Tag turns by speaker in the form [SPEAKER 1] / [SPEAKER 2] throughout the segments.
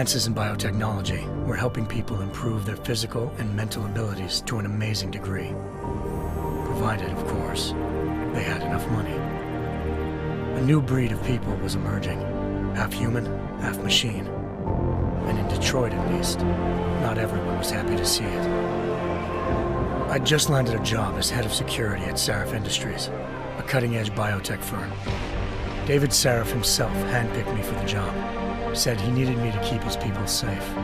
[SPEAKER 1] Advances in biotechnology were helping people improve their physical and mental abilities to an amazing degree. Provided, of course, they had enough money. A new breed of people was emerging, half human, half machine. And in Detroit, at least, not everyone was happy to see it. I'd just landed a job as head of security at Sarif Industries, a cutting-edge biotech firm. David Sarif himself handpicked me for the job, said he needed me to keep his people safe.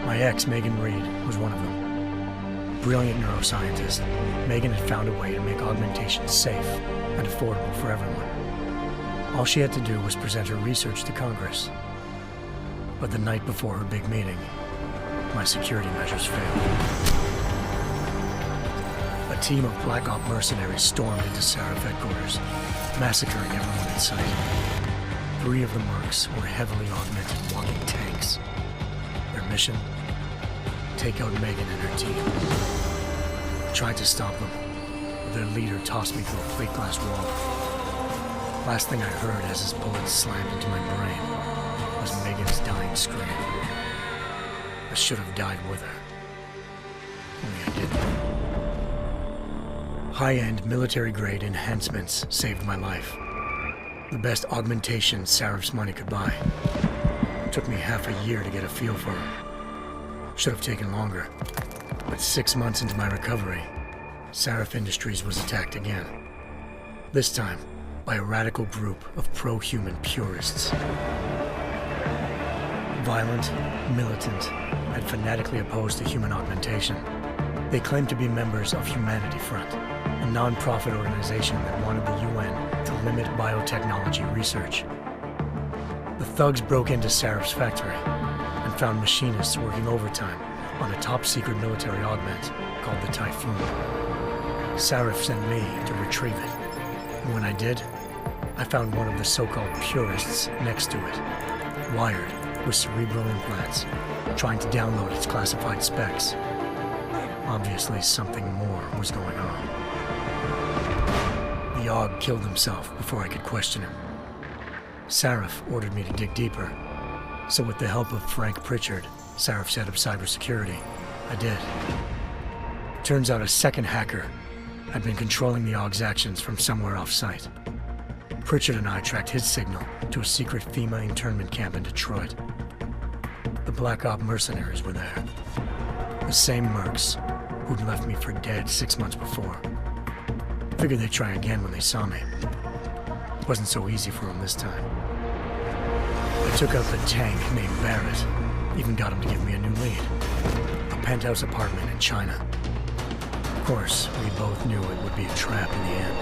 [SPEAKER 1] My ex, Megan Reed, was one of them. Brilliant neuroscientist, Megan had found a way to make augmentation safe and affordable for everyone. All she had to do was present her research to Congress. But the night before her big meeting, my security measures failed. A team of Black Op mercenaries stormed into Sarif headquarters, massacring everyone in sight. 3 of the mercs were heavily augmented walking tanks. Their mission? Take out Megan and her team. I tried to stop them, but their leader tossed me through a plate glass wall. Last thing I heard as his bullets slammed into my brain was Megan's dying scream. I should have died with her. Only I didn't. High-end military-grade enhancements saved my life. The best augmentation Sarif's money could buy. It took me half a year to get a feel for her. Should have taken longer. But 6 months into my recovery, Sarif Industries was attacked again. This time, by a radical group of pro-human purists. Violent, militant, and fanatically opposed to human augmentation. They claimed to be members of Humanity Front, a non-profit organization that wanted the UN to limit biotechnology research. The thugs broke into Sarif's factory and found machinists working overtime on a top-secret military augment called the Typhoon. Sarif sent me to retrieve it, and when I did, I found one of the so-called purists next to it, wired with cerebral implants, trying to download its classified specs. Obviously, something more was going on. The AUG killed himself before I could question him. Sarif ordered me to dig deeper, so with the help of Frank Pritchard, Sarif's head of cybersecurity, I did. Turns out a second hacker had been controlling the AUG's actions from somewhere off-site. Pritchard and I tracked his signal to a secret FEMA internment camp in Detroit. The Black Op mercenaries were there. The same mercs who'd left me for dead 6 months before. Figured they'd try again when they saw me. It wasn't so easy for them this time. I took out the tank named Barrett, even got him to give me a new lead. A penthouse apartment in China. Of course, we both knew it would be a trap in the end.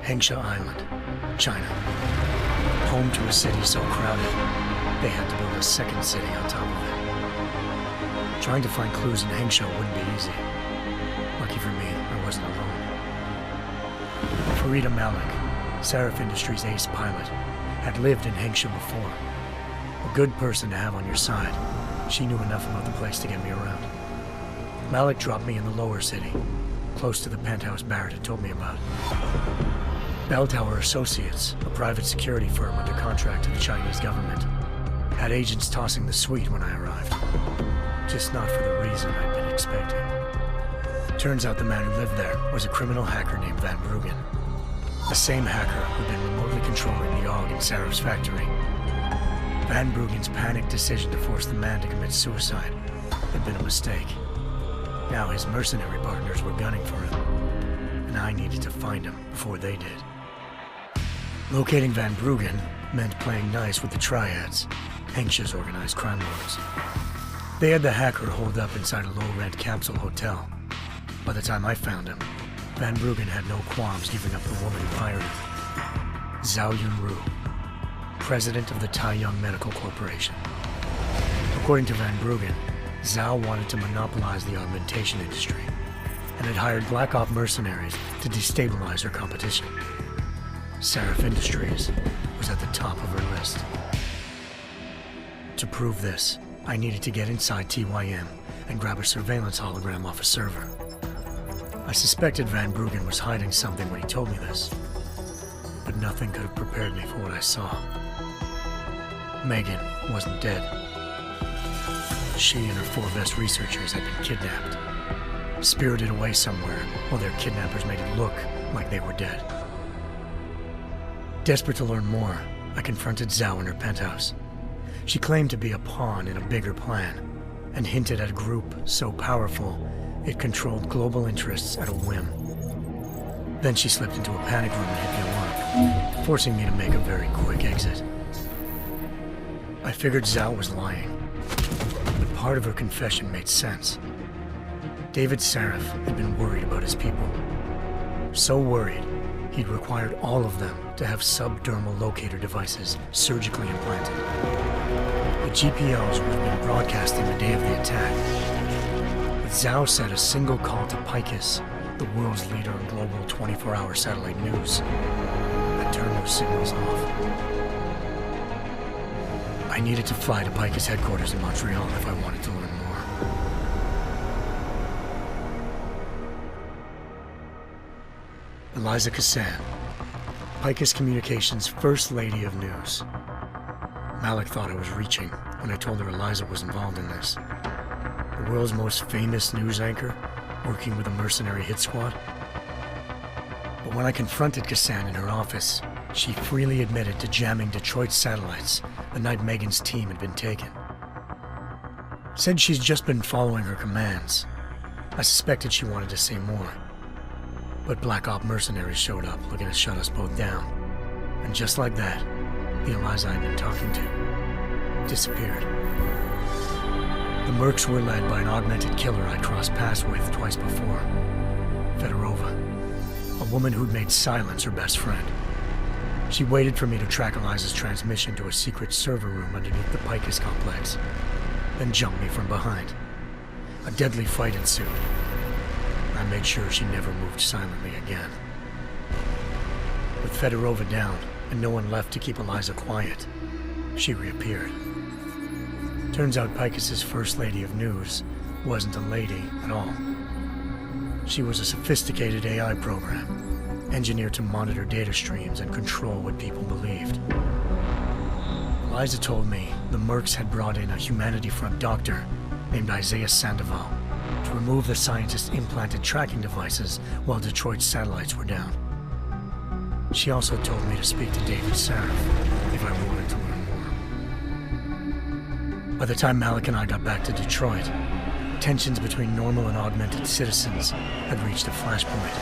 [SPEAKER 1] Hengsha Island, China. Home to a city so crowded, they had to build a second city on top of it. Trying to find clues in Hengsha wouldn't be easy. Lucky for me, I wasn't alone. Farida Malik, Sarif Industries' ace pilot, had lived in Hengsha before. A good person to have on your side. She knew enough about the place to get me around. Malik dropped me in the lower city, close to the penthouse Barrett had told me about. Bell Tower Associates, a private security firm under contract to the Chinese government, had agents tossing the suite when I arrived. Just not for the reason I'd been expecting. Turns out the man who lived there was a criminal hacker named Van Bruggen. The same hacker who'd been remotely controlling the AUG in Sarif's factory. Van Bruggen's panicked decision to force the man to commit suicide had been a mistake. Now his mercenary partners were gunning for him, and I needed to find him before they did. Locating Van Bruggen meant playing nice with the Triads, Hengsha's organized crime lords. They had the hacker holed up inside a low-rent capsule hotel. By the time I found him, Van Bruggen had no qualms giving up the woman who hired him. Zhao Yunru, president of the Taiyang Medical Corporation. According to Van Bruggen, Zhao wanted to monopolize the augmentation industry and had hired Black Op mercenaries to destabilize her competition. Sarif Industries was at the top of her list. To prove this, I needed to get inside TYM and grab a surveillance hologram off a server. I suspected Van Bruggen was hiding something when he told me this. nothing could have prepared me for what I saw. Megan wasn't dead. She and her 4 best researchers had been kidnapped, spirited away somewhere while their kidnappers made it look like they were dead. Desperate to learn more, I confronted Zhao in her penthouse. She claimed to be a pawn in a bigger plan, and hinted at a group so powerful it controlled global interests at a whim. Then she slipped into a panic room and hit the alarm, forcing me to make a very quick exit. I figured Zhao was lying, but part of her confession made sense. David Sarif had been worried about his people. So worried, he'd required all of them to have subdermal locator devices surgically implanted. The GPOs would have been broadcasting the day of the attack. But Zhao said a single call to Picus, the world's leader in global 24-hour satellite news, had turned those signals off. I needed to fly to Picus headquarters in Montreal if I wanted to learn more. Eliza Cassan, Picus Communications' First Lady of News. Malik thought I was reaching when I told her Eliza was involved in this. The world's most famous news anchor, working with a mercenary hit squad. But when I confronted Cassan in her office, she freely admitted to jamming Detroit's satellites the night Megan's team had been taken. Said she's just been following her commands. I suspected she wanted to say more. But Black Op mercenaries showed up looking to shut us both down. And just like that, the Eliza I'd been talking to disappeared. The Mercs were led by an augmented killer I'd crossed paths with twice before, Fedorova, a woman who'd made silence her best friend. She waited for me to track Eliza's transmission to a secret server room underneath the Picus complex, then jumped me from behind. A deadly fight ensued. I made sure she never moved silently again. With Fedorova down, and no one left to keep Eliza quiet, she reappeared. Turns out Picus's First Lady of News wasn't a lady at all. She was a sophisticated AI program, engineered to monitor data streams and control what people believed. Eliza told me the Mercs had brought in a Humanity Front doctor named Isaiah Sandoval to remove the scientist's implanted tracking devices while Detroit's satellites were down. She also told me to speak to David Sarif if I wanted to learn more. By the time Malik and I got back to Detroit, tensions between normal and augmented citizens had reached a flashpoint.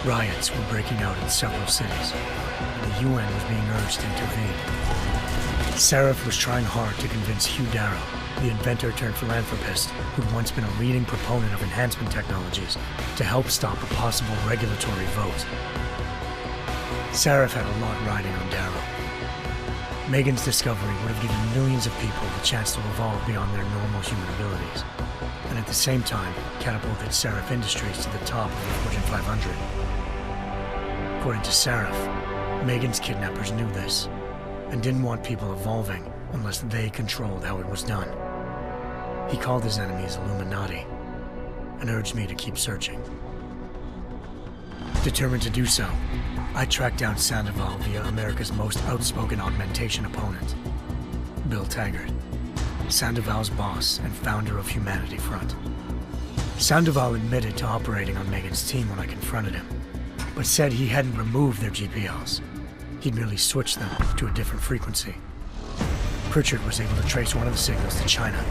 [SPEAKER 1] Riots were breaking out in several cities, and the UN was being urged to intervene. Sarif was trying hard to convince Hugh Darrow, the inventor turned philanthropist who'd once been a leading proponent of enhancement technologies, to help stop a possible regulatory vote. Sarif had a lot riding on Darrow. Megan's discovery would have given millions of people the chance to evolve beyond their normal human abilities, and at the same time catapulted Sarif Industries to the top of the Fortune 500. According to Sarif, Megan's kidnappers knew this, and didn't want people evolving unless they controlled how it was done. He called his enemies Illuminati, and urged me to keep searching. Determined to do so, I tracked down Sandoval via America's most outspoken augmentation opponent, Bill Taggart, Sandoval's boss and founder of Humanity Front. Sandoval admitted to operating on Megan's team when I confronted him, but said he hadn't removed their GPLs. He'd merely switched them to a different frequency. Pritchard was able to trace one of the signals to China.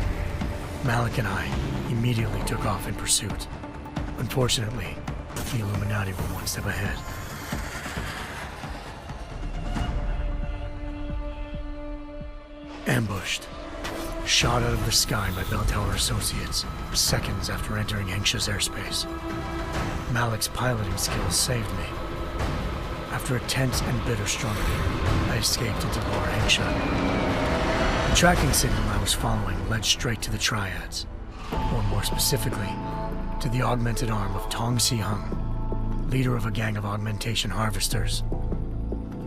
[SPEAKER 1] Malik and I immediately took off in pursuit. Unfortunately, the Illuminati were one step ahead. Ambushed. Shot out of the sky by Bell Tower Associates, seconds after entering Hengsha's airspace. Malik's piloting skills saved me. After a tense and bitter struggle, I escaped into Lower Hengsha. The tracking signal I was following led straight to the Triads, or more specifically, to the augmented arm of Tong Si-hung, leader of a gang of augmentation harvesters.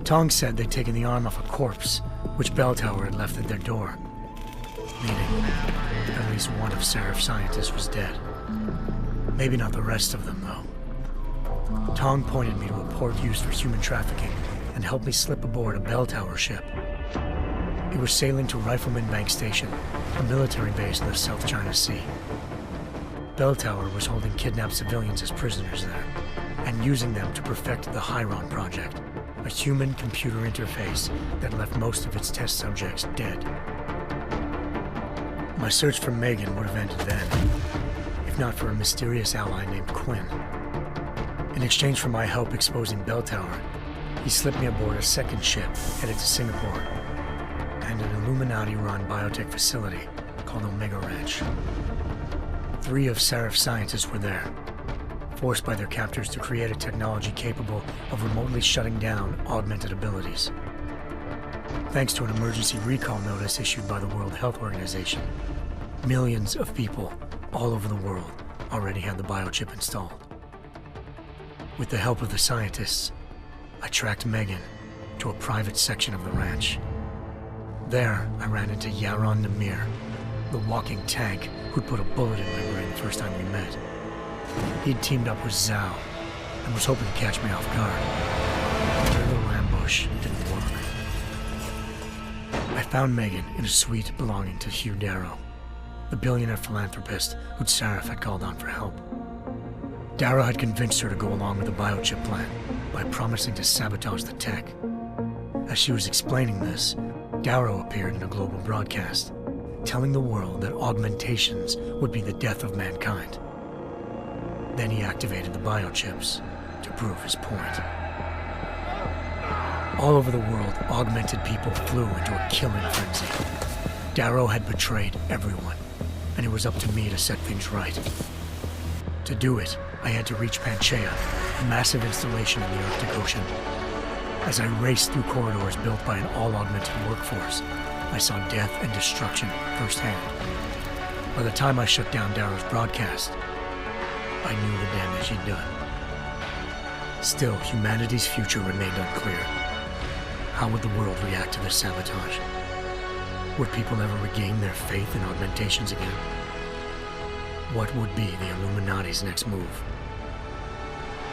[SPEAKER 1] Tong said they'd taken the arm off a corpse, which Bell Tower had left at their door, meaning at least one of Sarif's scientists was dead. Maybe not the rest of them, though. Tong pointed me to a port used for human trafficking and helped me slip aboard a bell tower ship. It was sailing to Rifleman Bank Station, a military base in the South China Sea. Bell Tower was holding kidnapped civilians as prisoners there, and using them to perfect the Hyron Project, a human-computer interface that left most of its test subjects dead. My search for Megan would have ended then, if not for a mysterious ally named Quinn. In exchange for my help exposing Bell Tower, he slipped me aboard a second ship headed to Singapore and an Illuminati-run biotech facility called Omega Ranch. 3 of Serif's scientists were there, forced by their captors to create a technology capable of remotely shutting down augmented abilities. Thanks to an emergency recall notice issued by the World Health Organization, millions of people all over the world already had the biochip installed. With the help of the scientists, I tracked Megan to a private section of the ranch. There, I ran into Yaron Namir, the walking tank who'd put a bullet in my brain the first time we met. He'd teamed up with Zhao and was hoping to catch me off guard. Their little ambush didn't work. I found Megan in a suite belonging to Hugh Darrow, the billionaire philanthropist who'd Serif had called on for help. Darrow had convinced her to go along with the biochip plan by promising to sabotage the tech. As she was explaining this, Darrow appeared in a global broadcast, telling the world that augmentations would be the death of mankind. Then he activated the biochips to prove his point. All over the world, augmented people flew into a killing frenzy. Darrow had betrayed everyone, and it was up to me to set things right. To do it, I had to reach Panchaea, a massive installation in the Arctic Ocean. As I raced through corridors built by an all-augmented workforce, I saw death and destruction firsthand. By the time I shut down Darrow's broadcast, I knew the damage he'd done. Still, humanity's future remained unclear. How would the world react to this sabotage? Would people ever regain their faith in augmentations again? What would be the Illuminati's next move?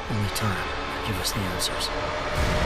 [SPEAKER 1] Only time will give us the answers.